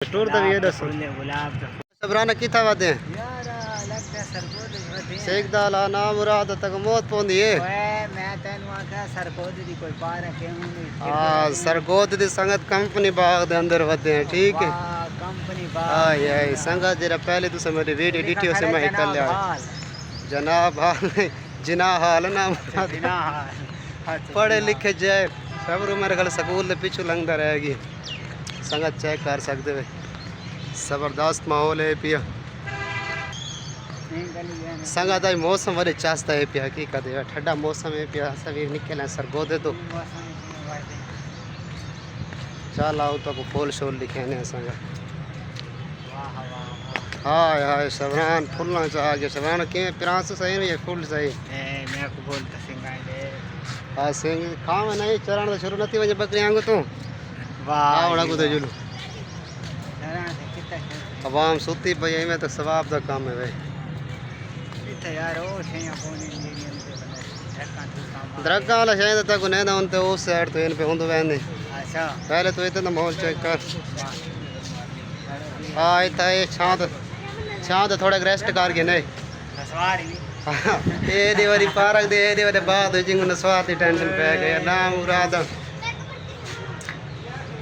store दा ये दसो गुलाब दा सबराना किथा वादे यार लगता सरबोद वदे शेख दाला ना मुराद तक मौत पोंदी है ओए मैं तेनु आखा सरबोद दी कोई पार के हुंदी हां सरगोद दी संगत कंपनी बाग दे अंदर वदे हैं ठीक है कंपनी बाग हां ये संगत जरा पहले तुसे मेरी वीडियो डिटेल से मैं कर लिया जनाब हाल जिना हाल ना जिना हाल पढ़े लिखे जाए सब मेरे गल स्कूल दे पीछे लंघदा रहेगी संगत चेक कर सकते हो जबरदस्त माहौल है पिया संगत आज मौसम वरे चास्ता है पिया हकीकत है ठंडा मौसम है पिया सभी निकले सरगोदे तो चल आओ तो फूल शोल लिखे ने संगत हाय हाय सबरान फुलना चाह के सबरान के प्रांस सही नहीं फुल सही मैं को बोल त सिंगाई दे हां सिंग काम नहीं चरण तो शुरू नथी वजे बकरियां को तो वाह आवड़ा को तो जुलू अवाम सुती पई है में तो सवाब दा काम है भाई इथे यार ओ छैया कोनी इंजीनियर पे बने धक्का धुका दरगा वाला शायद तक ने ना उनते उस साइड तो इन पे हुंदो वेंदे अच्छा पहले तो इतना माहौल चेक कर हां इतना ये छांद थोड़ा रेस्ट कर के नहीं नसवारी ए देवरी पारक दे ए देवरे बाद जिंग नसवार दी टेंशन पे गया ना मुराद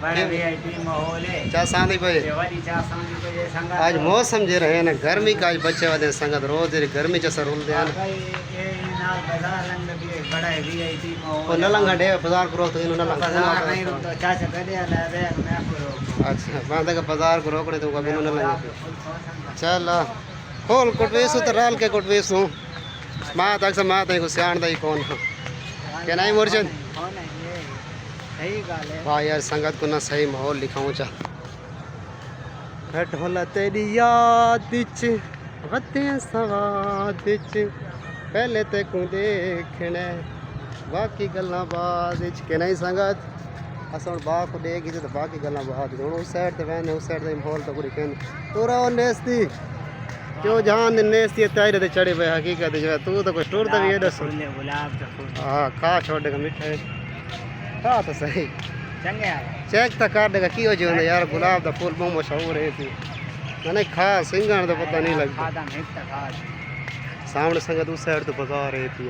बड़ा वीआईपी माहौल है चा सांदी भाई देवाली चा सांदी पे संगत आज मौसम जे रहे ना गर्मी का आज बच्चे वादे संगत रोज रे गर्मी च सर दे ये नाल बाजार लंग भी बड़ा वीआईपी माहौल ओ नलंगा डे बाजार करो तो इन नलंगा बाजार नहीं तो चाचा कदे ले बे मैं करो अच्छा बांधा का बाजार को रोकने तो कभी न लंगा चल खोल कोटवेसु तो राल के कोटवेसु मां तक से मां तक को सियाण दई कौन के नहीं मुर्शिद कौन है ये सही गाल है वाह यार संगत को ना सही माहौल लिखाऊं चा खटोला तेरी याद विच वते सवाद विच पहले ते को देखने बाकी गल्ला बाद विच के नहीं संगत असन बा को देगी तो बाकी गल्ला बाद हुन उस साइड ते वने उस साइड ते माहौल तो कुड़ी कहन तोरा नेस्ती क्यों जान नेस्ती तारे ते चढ़े पे हकीकत जो तू तो कोई स्टोर दा ये दस गुलाब का फूल हां खा छोड़ देगा मिठे खा तो सही चंगे आ चेक तो कर देगा की हो जी यार गुलाब दा फूल बहुत मशहूर है थी मैंने खा सिंगण तो पता नहीं लगता खादा नहीं था खा सामने संगत उस साइड तो बाजार है थी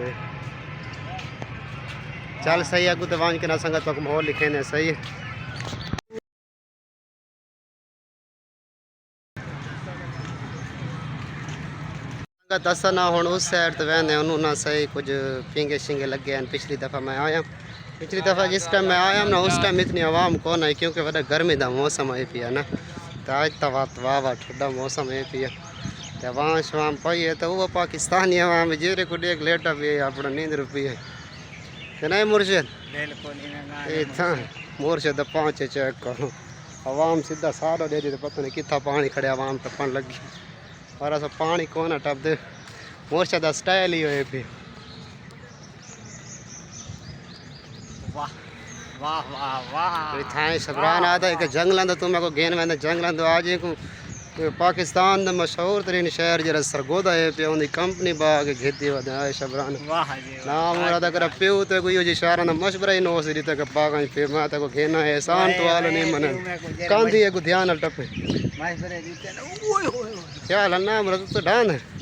चल सही है तो वांच के ना संगत तो माहौल लिखे ने सही है संगत असा ना हुन उस साइड तो वहने उन्होंने ना सही कुछ पिंगे शिंगे लगे हैं पिछली दफ़ा मैं आया पिछली दफ़ा जिस टाइम मैं आया ना उस टाइम इतनी आवाम कौन है क्योंकि वह गर्मी का मौसम है पिया ना तो आज तो वाह वाह ठंडा मौसम है पिया तो वहाँ शवाम पाई है तो वो पाकिस्तानी आवाम जेरे को देख लेटा भी है अपना नींद रुपी है कि नहीं मुर्शिद इतना मुर्शिद पाँच चेक करो आवाम सीधा सारा दे दी तो पता नहीं कितना पानी खड़े आवाम टपन लगी और ऐसा पानी कौन है टप दे मुर्शिद का स्टाइल ही है भी वाह वाह वाह वाह थाए सबरान आता है कि जंगल तुम्हें को गेन में जंगल आज को पाकिस्तान द मशहूर तरीन शहर जरा सरगोदा है पे उनकी कंपनी बाग खेती वद है सबरान वाह जी नाम और अगर प्यो तो कोई जी शहर न मशवरा ही नो सी तक बाग पे मा तक घेना है शान तो वाला नहीं मन कांदी है को ध्यान टपे मशवरे जीते ओए ओए क्या लन्ना मर तो डान है